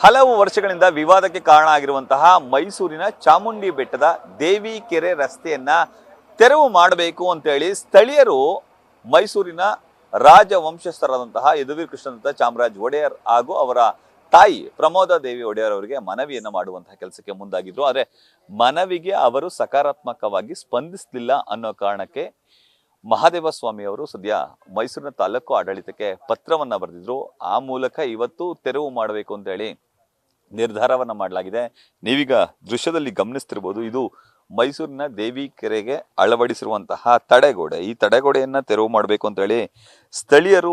ಹಲವು ವರ್ಷಗಳಿಂದ ವಿವಾದಕ್ಕೆ ಕಾರಣ ಆಗಿರುವಂತಹ ಮೈಸೂರಿನ ಚಾಮುಂಡಿ ಬೆಟ್ಟದ ದೇವಿಕೆರೆ ರಸ್ತೆಯನ್ನ ತೆರವು ಮಾಡಬೇಕು ಅಂತೇಳಿ ಸ್ಥಳೀಯರು ಮೈಸೂರಿನ ರಾಜವಂಶಸ್ಥರಾದಂತಹ ಯದುವೀರ್ ಕೃಷ್ಣದತ್ತ ಚಾಮರಾಜ ಒಡೆಯರ್ ಹಾಗೂ ಅವರ ತಾಯಿ ಪ್ರಮೋದ ದೇವಿ ಒಡೆಯರ್ ಅವರಿಗೆ ಮನವಿಯನ್ನ ಮಾಡುವಂತಹ ಕೆಲಸಕ್ಕೆ ಮುಂದಾಗಿದ್ರು. ಆದ್ರೆ ಮನವಿಗೆ ಅವರು ಸಕಾರಾತ್ಮಕವಾಗಿ ಸ್ಪಂದಿಸಲಿಲ್ಲ ಅನ್ನೋ ಕಾರಣಕ್ಕೆ ಮಹಾದೇವ ಸ್ವಾಮಿ ಅವರು ಸದ್ಯ ಮೈಸೂರಿನ ತಾಲೂಕು ಆಡಳಿತಕ್ಕೆ ಪತ್ರವನ್ನ ಬರೆದಿದ್ರು. ಆ ಮೂಲಕ ಇವತ್ತು ತೆರವು ಮಾಡಬೇಕು ಅಂತ ಹೇಳಿ ನಿರ್ಧಾರವನ್ನ ಮಾಡಲಾಗಿದೆ. ನೀವೀಗ ದೃಶ್ಯದಲ್ಲಿ ಗಮನಿಸ್ತಿರ್ಬೋದು, ಇದು ಮೈಸೂರಿನ ದೇವಿಕೆರೆಗೆ ಅಳವಡಿಸಿರುವಂತಹ ತಡೆಗೋಡೆ. ಈ ತಡೆಗೋಡೆಯನ್ನ ತೆರವು ಮಾಡಬೇಕು ಅಂತ ಹೇಳಿ ಸ್ಥಳೀಯರು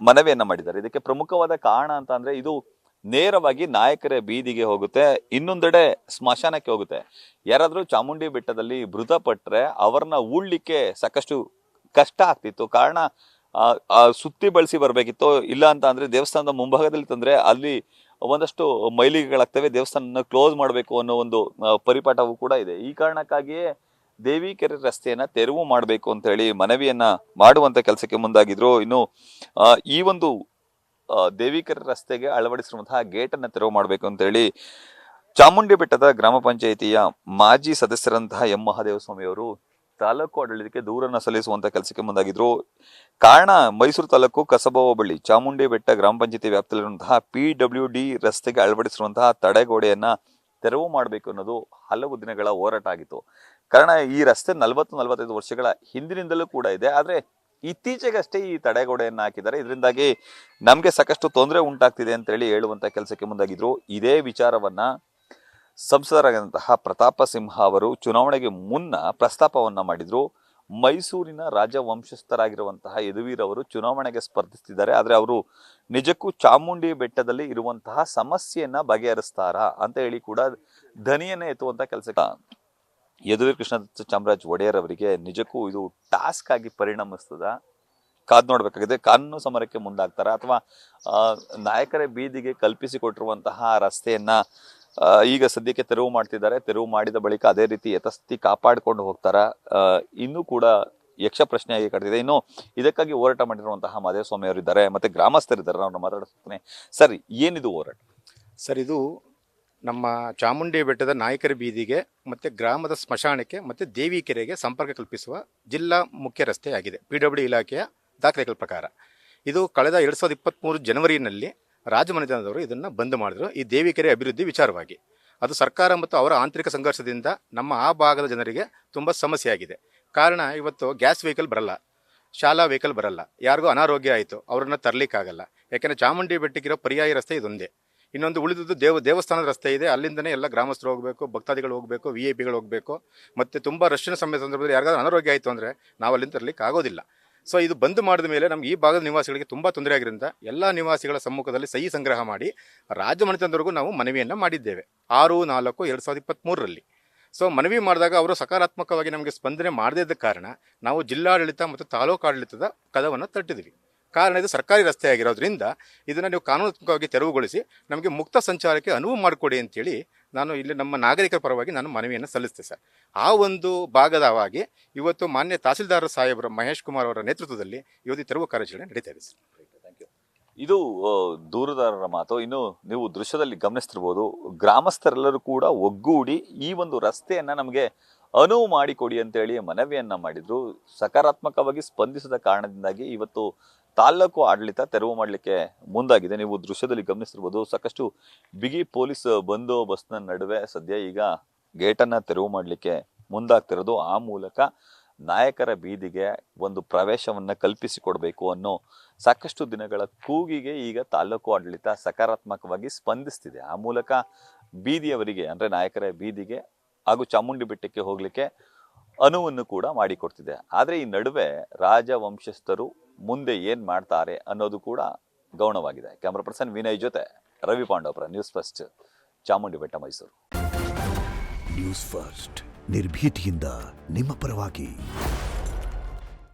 ಮನವಿಯನ್ನ ಮಾಡಿದ್ದಾರೆ. ಇದಕ್ಕೆ ಪ್ರಮುಖವಾದ ಕಾರಣ ಅಂತ ಅಂದ್ರೆ ಇದು ನೇರವಾಗಿ ನಾಯಕರ ಬೀದಿಗೆ ಹೋಗುತ್ತೆ, ಇನ್ನೊಂದೆಡೆ ಸ್ಮಶಾನಕ್ಕೆ ಹೋಗುತ್ತೆ. ಯಾರಾದ್ರೂ ಚಾಮುಂಡಿ ಬೆಟ್ಟದಲ್ಲಿ ಮೃತಪಟ್ರೆ ಅವರನ್ನ ಹೂಳ್ಲಿಕ್ಕೆ ಸಾಕಷ್ಟು ಕಷ್ಟ ಆಗ್ತಿತ್ತು. ಕಾರಣ ಸುತ್ತಿ ಬಳಸಿ ಬರ್ಬೇಕಿತ್ತು. ಇಲ್ಲ ಅಂತ ಅಂದ್ರೆ ದೇವಸ್ಥಾನದ ಮುಂಭಾಗದಲ್ಲಿ ತಂದ್ರೆ ಅಲ್ಲಿ ಒಂದಷ್ಟು ಮೈಲಿಗೆಗಳಾಗ್ತವೆ, ದೇವಸ್ಥಾನ ಕ್ಲೋಸ್ ಮಾಡಬೇಕು ಅನ್ನೋ ಒಂದು ಪರಿಪಾಠವೂ ಕೂಡ ಇದೆ. ಈ ಕಾರಣಕ್ಕಾಗಿಯೇ ದೇವಿಕೆರೆ ರಸ್ತೆಯನ್ನ ತೆರವು ಮಾಡಬೇಕು ಅಂತ ಹೇಳಿ ಮನವಿಯನ್ನ ಮಾಡುವಂತ ಕೆಲಸಕ್ಕೆ ಮುಂದಾಗಿದ್ರು. ಇನ್ನು ಈ ಒಂದು ದೇವಿಕೆರೆ ರಸ್ತೆಗೆ ಅಳವಡಿಸಿರುವಂತಹ ಗೇಟ್ ಅನ್ನ ತೆರವು ಮಾಡಬೇಕು ಅಂತ ಹೇಳಿ ಚಾಮುಂಡಿ ಬೆಟ್ಟದ ಗ್ರಾಮ ಪಂಚಾಯಿತಿಯ ಮಾಜಿ ಸದಸ್ಯರಂತಹ ಎಂ ಮಹಾದೇವ ಸ್ವಾಮಿ ಅವರು ತಾಲೂಕು ಆಡಳಿತಕ್ಕೆ ದೂರನ್ನ ಸಲ್ಲಿಸುವಂತ ಕೆಲಸಕ್ಕೆ ಮುಂದಾಗಿದ್ರು. ಕಾರಣ ಮೈಸೂರು ತಾಲೂಕು ಕಸಬಾ ಹೋಬಳಿ ಚಾಮುಂಡಿ ಬೆಟ್ಟ ಗ್ರಾಮ ಪಂಚಾಯತಿ ವ್ಯಾಪ್ತಿಯಲ್ಲಿರುವಂತಹ PWD ರಸ್ತೆಗೆ ಅಳವಡಿಸಿರುವಂತಹ ತಡೆಗೋಡೆಯನ್ನ ತೆರವು ಮಾಡಬೇಕು ಅನ್ನೋದು ಹಲವು ದಿನಗಳ ಹೋರಾಟ ಆಗಿತ್ತು. ಕಾರಣ ಈ ರಸ್ತೆ 40-45 ವರ್ಷಗಳ ಹಿಂದಿನಿಂದಲೂ ಕೂಡ ಇದೆ. ಆದ್ರೆ ಇತ್ತೀಚೆಗಷ್ಟೇ ಈ ತಡೆಗೋಡೆಯನ್ನ ಹಾಕಿದ್ದಾರೆ. ಇದರಿಂದಾಗಿ ನಮ್ಗೆ ಸಾಕಷ್ಟು ತೊಂದರೆ ಉಂಟಾಗ್ತಿದೆ ಅಂತ ಹೇಳಿ ಹೇಳುವಂತ ಕೆಲಸಕ್ಕೆ ಮುಂದಾಗಿದ್ರು. ಇದೇ ವಿಚಾರವನ್ನ ಸಂಸದರಾದಂತಹ ಪ್ರತಾಪ ಸಿಂಹ ಅವರು ಚುನಾವಣೆಗೆ ಮುನ್ನ ಪ್ರಸ್ತಾಪವನ್ನ ಮಾಡಿದ್ರು. ಮೈಸೂರಿನ ರಾಜವಂಶಸ್ಥರಾಗಿರುವಂತಹ ಯದುವೀರ್ ಅವರು ಚುನಾವಣೆಗೆ ಸ್ಪರ್ಧಿಸ್ತಿದ್ದಾರೆ. ಆದ್ರೆ ಅವರು ನಿಜಕ್ಕೂ ಚಾಮುಂಡಿ ಬೆಟ್ಟದಲ್ಲಿ ಇರುವಂತಹ ಸಮಸ್ಯೆಯನ್ನ ಬಗೆಹರಿಸ್ತಾರ ಅಂತ ಹೇಳಿ ಕೂಡ ಧ್ವನಿಯನ್ನ ಎತ್ತುವಂತ ಕೆಲಸ ಯದುವೀರ್ ಕೃಷ್ಣದತ್ತ ಚಾಮರಾಜ ಒಡೆಯರ್ ಅವರಿಗೆ ನಿಜಕ್ಕೂ ಇದು ಟಾಸ್ಕ್ ಆಗಿ ಪರಿಣಮಿಸ್ತದ. ಕಾದ್ ನೋಡ್ಬೇಕಾಗಿದೆ. ಕಾನೂನು ಸಮರಕ್ಕೆ ಮುಂದಾಗ್ತಾರ ಅಥವಾ ನಾಯಕರ ಬೀದಿಗೆ ಕಲ್ಪಿಸಿಕೊಟ್ಟಿರುವಂತಹ ರಸ್ತೆಯನ್ನ ಈಗ ಸದ್ಯಕ್ಕೆ ತೆರವು ಮಾಡ್ತಿದ್ದಾರೆ. ತೆರವು ಮಾಡಿದ ಬಳಿಕ ಅದೇ ರೀತಿ ಯಥಾಸ್ಥಿತಿ ಕಾಪಾಡಿಕೊಂಡು ಹೋಗ್ತಾರ, ಇನ್ನೂ ಕೂಡ ಯಕ್ಷ ಪ್ರಶ್ನೆಯಾಗಿ ಕಾಡ್ತಿದೆ. ಇನ್ನು ಇದಕ್ಕಾಗಿ ಹೋರಾಟ ಮಾಡಿರುವಂತಹ ಮಹದೇವ ಸ್ವಾಮಿ ಅವರು ಇದ್ದಾರೆ, ಮತ್ತೆ ಗ್ರಾಮಸ್ಥರಿದ್ದಾರೆ. ಅವ್ರನ್ನ ಮಾತಾಡಿಸ್ತೀನಿ. ಸರ್, ಏನಿದು ಹೋರಾಟ? ಸರ್, ಇದು ನಮ್ಮ ಚಾಮುಂಡಿ ಬೆಟ್ಟದ ನಾಯಕರ ಬೀದಿಗೆ ಮತ್ತು ಗ್ರಾಮದ ಸ್ಮಶಾನಕ್ಕೆ ಮತ್ತು ದೇವಿಕೆರೆಗೆ ಸಂಪರ್ಕ ಕಲ್ಪಿಸುವ ಜಿಲ್ಲಾ ಮುಖ್ಯ ರಸ್ತೆಯಾಗಿದೆ. PWD ಇಲಾಖೆಯ ದಾಖಲೆಗಳ ಪ್ರಕಾರ ಇದು ಕಳೆದ 2023 ಜನವರಿನಲ್ಲಿ ರಾಜಮನೆತನದವರು ಇದನ್ನು ಬಂದ್ ಮಾಡಿದ್ರು. ಈ ದೇವಿಕೆರೆ ಅಭಿವೃದ್ಧಿ ವಿಚಾರವಾಗಿ ಅದು ಸರ್ಕಾರ ಮತ್ತು ಅವರ ಆಂತರಿಕ ಸಂಘರ್ಷದಿಂದ ನಮ್ಮ ಆ ಭಾಗದ ಜನರಿಗೆ ತುಂಬ ಸಮಸ್ಯೆ ಆಗಿದೆ. ಕಾರಣ ಇವತ್ತು ಗ್ಯಾಸ್ ವೆಹಿಕಲ್ ಬರಲ್ಲ, ಶಾಲಾ ವೆಹಿಕಲ್ ಬರಲ್ಲ, ಯಾರಿಗೂ ಅನಾರೋಗ್ಯ ಆಯಿತು ಅವ್ರನ್ನ ತರಲಿಕ್ಕಾಗಲ್ಲ. ಯಾಕೆಂದರೆ ಚಾಮುಂಡಿ ಬೆಟ್ಟಕ್ಕಿರೋ ಪರ್ಯಾಯ ರಸ್ತೆ ಇದೊಂದೇ. ಇನ್ನೊಂದು ಉಳಿದುದು ದೇವಸ್ಥಾನದ ರಸ್ತೆ ಇದೆ. ಅಲ್ಲಿಂದನೇ ಎಲ್ಲ ಗ್ರಾಮಸ್ಥರು ಹೋಗಬೇಕು, ಭಕ್ತಾದಿಗಳು ಹೋಗಬೇಕು, VIP ಹೋಗಬೇಕು. ಮತ್ತು ತುಂಬ ರಶ್ನ ಸಂದರ್ಭದಲ್ಲಿ ಯಾರಿಗಾದ್ರೂ ಅನಾರೋಗ್ಯ ಆಯಿತು ಅಂದರೆ ನಾವು ಅಲ್ಲಿಂದ ತರಲಿಕ್ಕೆ ಆಗೋದಿಲ್ಲ. ಸೊ ಇದು ಬಂದ್ ಮಾಡಿದ ಮೇಲೆ ನಮ್ಗೆ ಈ ಭಾಗದ ನಿವಾಸಿಗಳಿಗೆ ತುಂಬ ತೊಂದರೆ ಆಗಿರೋದ್ರಿಂದ ಎಲ್ಲ ನಿವಾಸಿಗಳ ಸಮ್ಮುಖದಲ್ಲಿ ಸಹಿ ಸಂಗ್ರಹ ಮಾಡಿ ರಾಜಮನೆತನದವರೆಗೂ ನಾವು ಮನವಿಯನ್ನು ಮಾಡಿದ್ದೇವೆ 6/4/2023ರಲ್ಲಿ. ಸೊ ಮನವಿ ಮಾಡಿದಾಗ ಅವರು ಸಕಾರಾತ್ಮಕವಾಗಿ ನಮಗೆ ಸ್ಪಂದನೆ ಮಾಡದಿದ್ದ ಕಾರಣ ನಾವು ಜಿಲ್ಲಾಡಳಿತ ಮತ್ತು ತಾಲೂಕು ಆಡಳಿತದ ಕದವನ್ನು ತಟ್ಟಿದ್ವಿ. ಕಾರಣ ಇದು ಸರ್ಕಾರಿ ರಸ್ತೆ ಆಗಿರೋದ್ರಿಂದ ಇದನ್ನು ನೀವು ಕಾನೂನಾತ್ಮಕವಾಗಿ ತೆರವುಗೊಳಿಸಿ ನಮಗೆ ಮುಕ್ತ ಸಂಚಾರಕ್ಕೆ ಅನುವು ಮಾಡಿಕೊಡಿ ಅಂತೇಳಿ ನಾನು ಇಲ್ಲಿ ನಮ್ಮ ನಾಗರಿಕರ ಪರವಾಗಿ ನಾನು ಮನವಿಯನ್ನು ಸಲ್ಲಿಸಿದೆ ಸರ್. ಆ ಒಂದು ಭಾಗದವಾಗಿ ಇವತ್ತು ಮಾನ್ಯ ತಹಸೀಲ್ದಾರ್ ಸಾಹೇಬರ ಮಹೇಶ್ ಕುಮಾರ್ ಅವರ ನೇತೃತ್ವದಲ್ಲಿ ಇವತ್ತು ತೆರವು ಕಾರ್ಯಾಚರಣೆ ನಡೀತಾ ಇದೆ ಸರ್. ಇದು ದೂರದಾರರ ಮಾತು. ಇನ್ನು ನೀವು ದೃಶ್ಯದಲ್ಲಿ ಗಮನಿಸ್ತಿರ್ಬೋದು, ಗ್ರಾಮಸ್ಥರೆಲ್ಲರೂ ಕೂಡ ಒಗ್ಗೂಡಿ ಈ ಒಂದು ರಸ್ತೆಯನ್ನ ನಮಗೆ ಅನುವು ಮಾಡಿಕೊಡಿ ಅಂತೇಳಿ ಮನವಿಯನ್ನ ಮಾಡಿದ್ರು. ಸಕಾರಾತ್ಮಕವಾಗಿ ಸ್ಪಂದಿಸಿದ ಕಾರಣದಿಂದಾಗಿ ಇವತ್ತು ತಾಲೂಕು ಆಡಳಿತ ತೆರವು ಮಾಡಲಿಕ್ಕೆ ಮುಂದಾಗಿದೆ. ನೀವು ದೃಶ್ಯದಲ್ಲಿ ಗಮನಿಸ್ತಿರ್ಬೋದು, ಸಾಕಷ್ಟು ಬಿಗಿ ಪೊಲೀಸ್ ಬಂದೋಬಸ್ತ್ನ ನಡುವೆ ಸದ್ಯ ಈಗ ಗೇಟನ್ನ ತೆರವು ಮಾಡಲಿಕ್ಕೆ ಮುಂದಾಗ್ತಿರೋದು. ಆ ಮೂಲಕ ನಾಯಕರ ಬೀದಿಗೆ ಒಂದು ಪ್ರವೇಶವನ್ನ ಕಲ್ಪಿಸಿಕೊಡ್ಬೇಕು ಅನ್ನೋ ಸಾಕಷ್ಟು ದಿನಗಳ ಕೂಗಿಗೆ ಈಗ ತಾಲೂಕು ಆಡಳಿತ ಸಕಾರಾತ್ಮಕವಾಗಿ ಸ್ಪಂದಿಸ್ತಿದೆ. ಆ ಮೂಲಕ ಬೀದಿಯವರಿಗೆ ಅಂದ್ರೆ ನಾಯಕರ ಬೀದಿಗೆ ಹಾಗೂ ಚಾಮುಂಡಿ ಬೆಟ್ಟಕ್ಕೆ ಹೋಗ್ಲಿಕ್ಕೆ ಅನುವನ್ನು ಕೂಡ ಮಾಡಿಕೊಡ್ತಿದೆ. ಆದ್ರೆ ಈ ನಡುವೆ ರಾಜವಂಶಸ್ಥರು ಮುಂದೆ ಏನ್ ಮಾಡ್ತಾರೆ ಅನ್ನೋದು ಕೂಡ ಗೌಣವಾಗಿದೆ. ಕ್ಯಾಮರಾ ಪರ್ಸನ್ ವಿನಯ್ ಜೊತೆ ರವಿ ಪಾಂಡವಪುರ, ನ್ಯೂಸ್ ಫಸ್ಟ್, ಚಾಮುಂಡಿ ಬೆಟ್ಟ, ಮೈಸೂರು. ನ್ಯೂಸ್ ಫಸ್ಟ್, ನಿರ್ಭೀತಿಯಿಂದ ನಿಮ್ಮ ಪರವಾಗಿ.